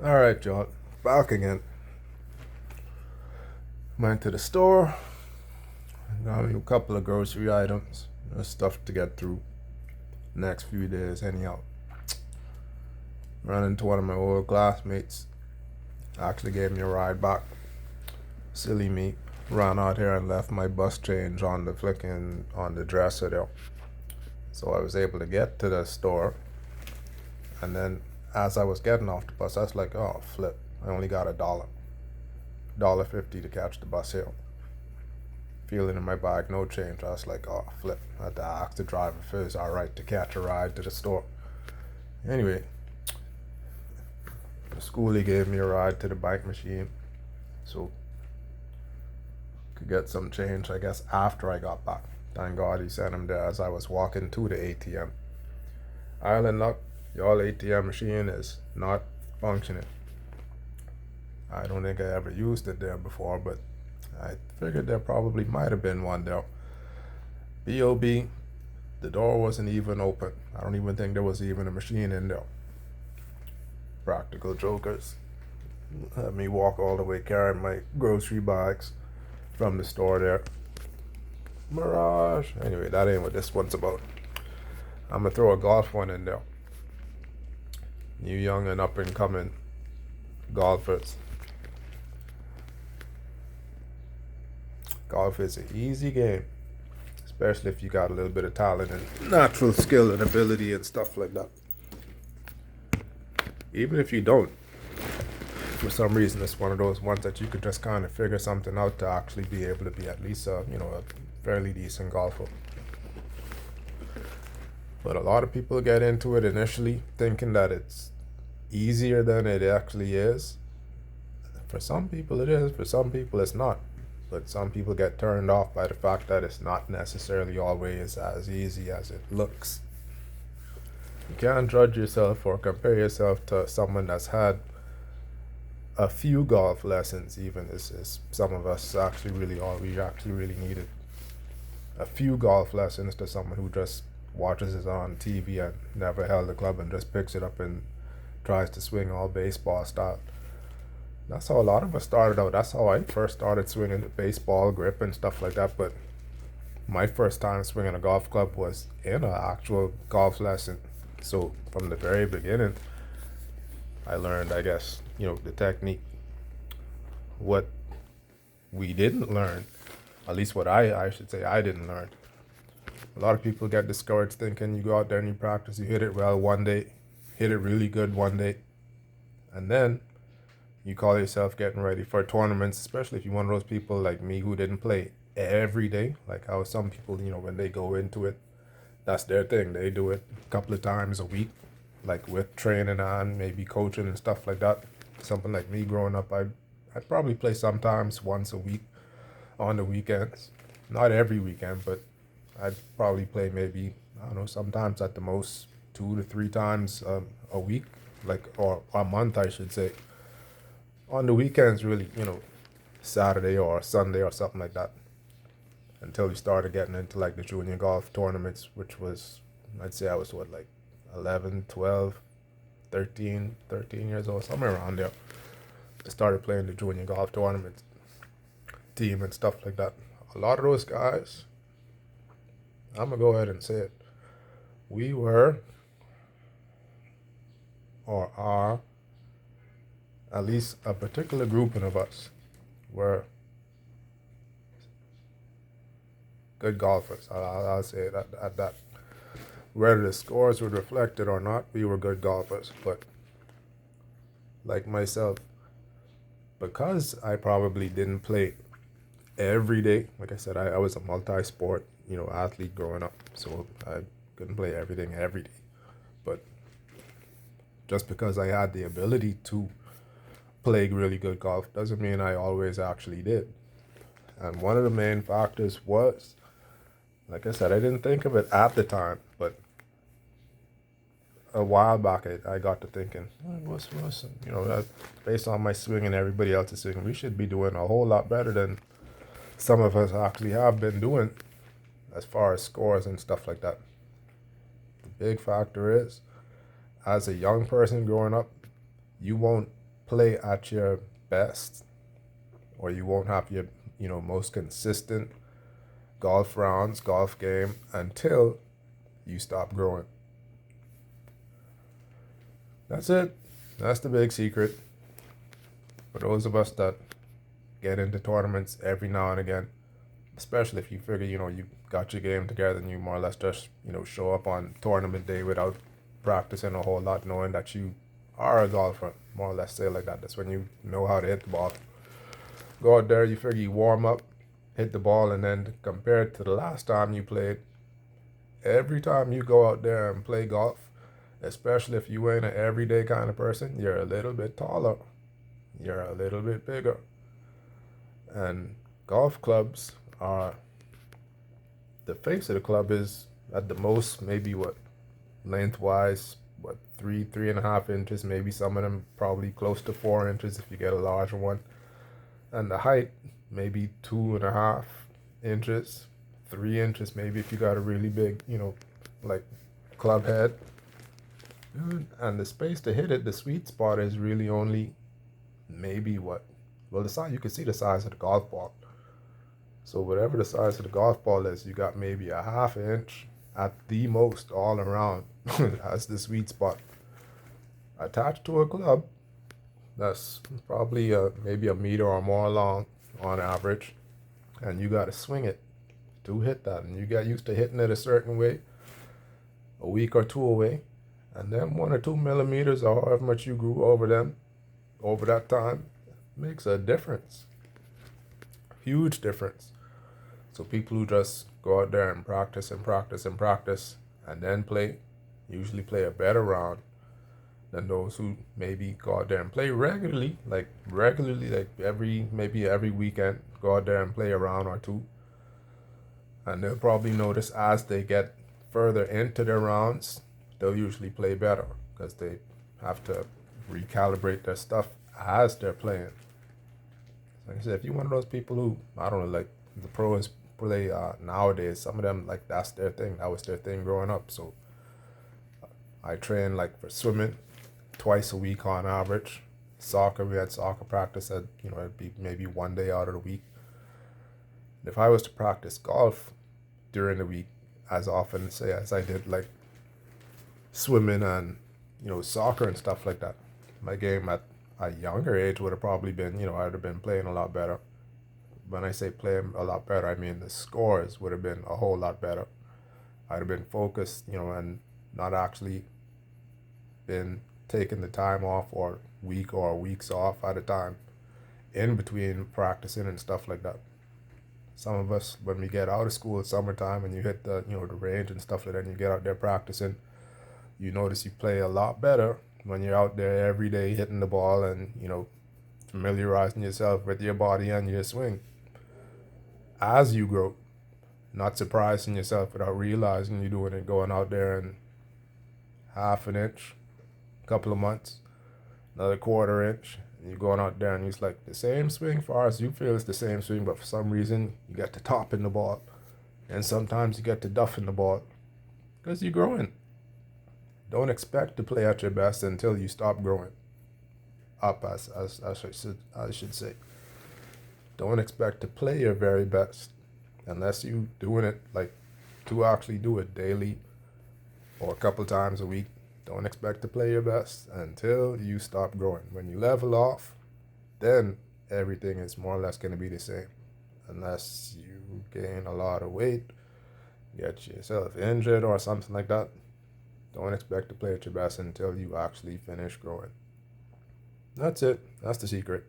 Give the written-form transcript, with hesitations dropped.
Alright, John. Back again. Went to the store, got me a couple of grocery items. Stuff to get through next few days, anyhow. Ran into one of my old classmates. Actually gave me a ride back. Silly me. Ran out here and left my bus change on the on the dresser there. So I was able to get to the store. And then as I was getting off the bus, I was like, oh, flip. I only got $1.50 to catch the bus here. Feeling in my bag, no change. I was like, oh, flip. I had to ask the driver if it was alright to catch a ride to the store. Anyway, the schoolie gave me a ride to the bike machine. So, could get some change, I guess, after I got back. Thank God he sent him there as I was walking to the ATM. Island luck, y'all ATM machine is not functioning. I don't think I ever used it there before, but I figured there probably might have been one there. B.O.B. The door wasn't even open. I don't even think there was even a machine in there. Practical jokers. Let me walk all the way carrying my grocery bags from the store there. Mirage. Anyway, that ain't what this one's about. I'm gonna throw a golf one in there. You young and up and coming golfers. Golf is an easy game, especially if you got a little bit of talent and natural skill and ability and stuff like that. Even if you don't, for some reason, it's one of those ones that you could just kind of figure something out to actually be able to be at least a fairly decent golfer. But a lot of people get into it initially thinking that it's easier than it actually is. For some people it is, for some people it's not. But some people get turned off by the fact that it's not necessarily always as easy as it looks. You can't judge yourself or compare yourself to someone that's had a few golf lessons. Even is some of us actually really all we actually really needed. A few golf lessons to someone who just watches it on TV and never held a club and just picks it up and tries to swing all baseball style. That's how a lot of us started out. That's how I first started swinging the baseball grip and stuff like that. But my first time swinging a golf club was in an actual golf lesson. So from the very beginning, I learned, I guess, the technique. What we didn't learn, at least what I should say I didn't learn. A lot of people get discouraged thinking you go out there and you practice, you hit it well one day, hit it really good one day, and then you call yourself getting ready for tournaments, especially if you're one of those people like me who didn't play every day. Like how some people, when they go into it, that's their thing. They do it a couple of times a week, like with training on, maybe coaching and stuff like that. Something like me growing up, I'd probably play sometimes once a week on the weekends. Not every weekend, but I'd probably play maybe, I don't know, sometimes at the most 2 to 3 times a week, or a month, I should say. On the weekends, really, Saturday or Sunday or something like that. Until we started getting into like the junior golf tournaments, which was, I'd say I was like 11, 12, 13 years old, somewhere around there. I started playing the junior golf tournament team and stuff like that. A lot of those guys, I'm going to go ahead and say it, we were or are, at least a particular grouping of us, were good golfers. I'll say it at that. Whether the scores would reflect it or not, we were good golfers. But like myself, because I probably didn't play every day, like I said, I was a multi-sport, athlete growing up. So I couldn't play everything every day. But just because I had the ability to play really good golf doesn't mean I always actually did. And one of the main factors was, like I said, I didn't think of it at the time, but a while back I got to thinking, based on my swing and everybody else's swing, we should be doing a whole lot better than some of us actually have been doing as far as scores and stuff like that. The big factor is, as a young person growing up, you won't play at your best, or you won't have your, most consistent golf rounds, golf game until you stop growing. That's it. That's the big secret. For those of us that get into tournaments every now and again, especially if you figure, you got your game together and you more or less just, show up on tournament day without practicing a whole lot, knowing that you are a golfer, more or less say like that. That's when you know how to hit the ball. Go out there, you figure you warm up, hit the ball, and then compared to the last time you played, every time you go out there and play golf, especially if you ain't an everyday kind of person, you're a little bit taller, you're a little bit bigger. And golf clubs are, the face of the club is at the most maybe lengthwise, 3.5 inches, maybe some of them probably close to 4 inches if you get a larger one. And the height, maybe 2.5 inches, 3 inches, maybe if you got a really big, like club head. And the space to hit it, the sweet spot is really only maybe the size, you can see the size of the golf ball. So whatever the size of the golf ball is, you got maybe a half inch at the most all around as the sweet spot. Attached to a club that's probably maybe a meter or more long on average, and you got to swing it to hit that, and you get used to hitting it a certain way a week or two away, and then 1 or 2 millimeters or however much you grew over that time makes a difference, huge difference. So people who just go out there and practice and practice and practice and then play usually play a better round than those who maybe go out there and play regularly, like maybe every weekend, go out there and play a round or two. And they'll probably notice as they get further into their rounds, they'll usually play better because they have to recalibrate their stuff as they're playing. Like I said, if you're one of those people who, I don't know, like the pros play nowadays, some of them, like that's their thing. That was their thing growing up. So I train like for swimming twice a week on average. Soccer, we had soccer practice at, it'd be maybe 1 day out of the week. If I was to practice golf during the week as often, say, as I did like swimming and, soccer and stuff like that, my game at a younger age would have probably been, I'd have been playing a lot better. When I say playing a lot better, I mean the scores would have been a whole lot better. I'd have been focused, and not actually been taking the time off or weeks off at a time in between practicing and stuff like that. Some of us, when we get out of school, it's summertime, and you hit the, the range and stuff like that, and you get out there practicing, you notice you play a lot better when you're out there every day hitting the ball and, familiarizing yourself with your body and your swing. As you grow, not surprising yourself without realizing you're doing it, going out there and half an inch, couple of months, another quarter inch, and you're going out there and it's like the same swing, far as you feel it's the same swing, but for some reason you get to top in the ball, and sometimes you get to duff in the ball because you're growing. Don't expect to play at your best until you stop growing up, as I should say. Don't expect to play your very best unless you doing it like to actually do it daily or a couple times a week. Don't expect to play your best until you stop growing. When you level off, then everything is more or less going to be the same. Unless you gain a lot of weight, get yourself injured or something like that. Don't expect to play at your best until you actually finish growing. That's it. That's the secret.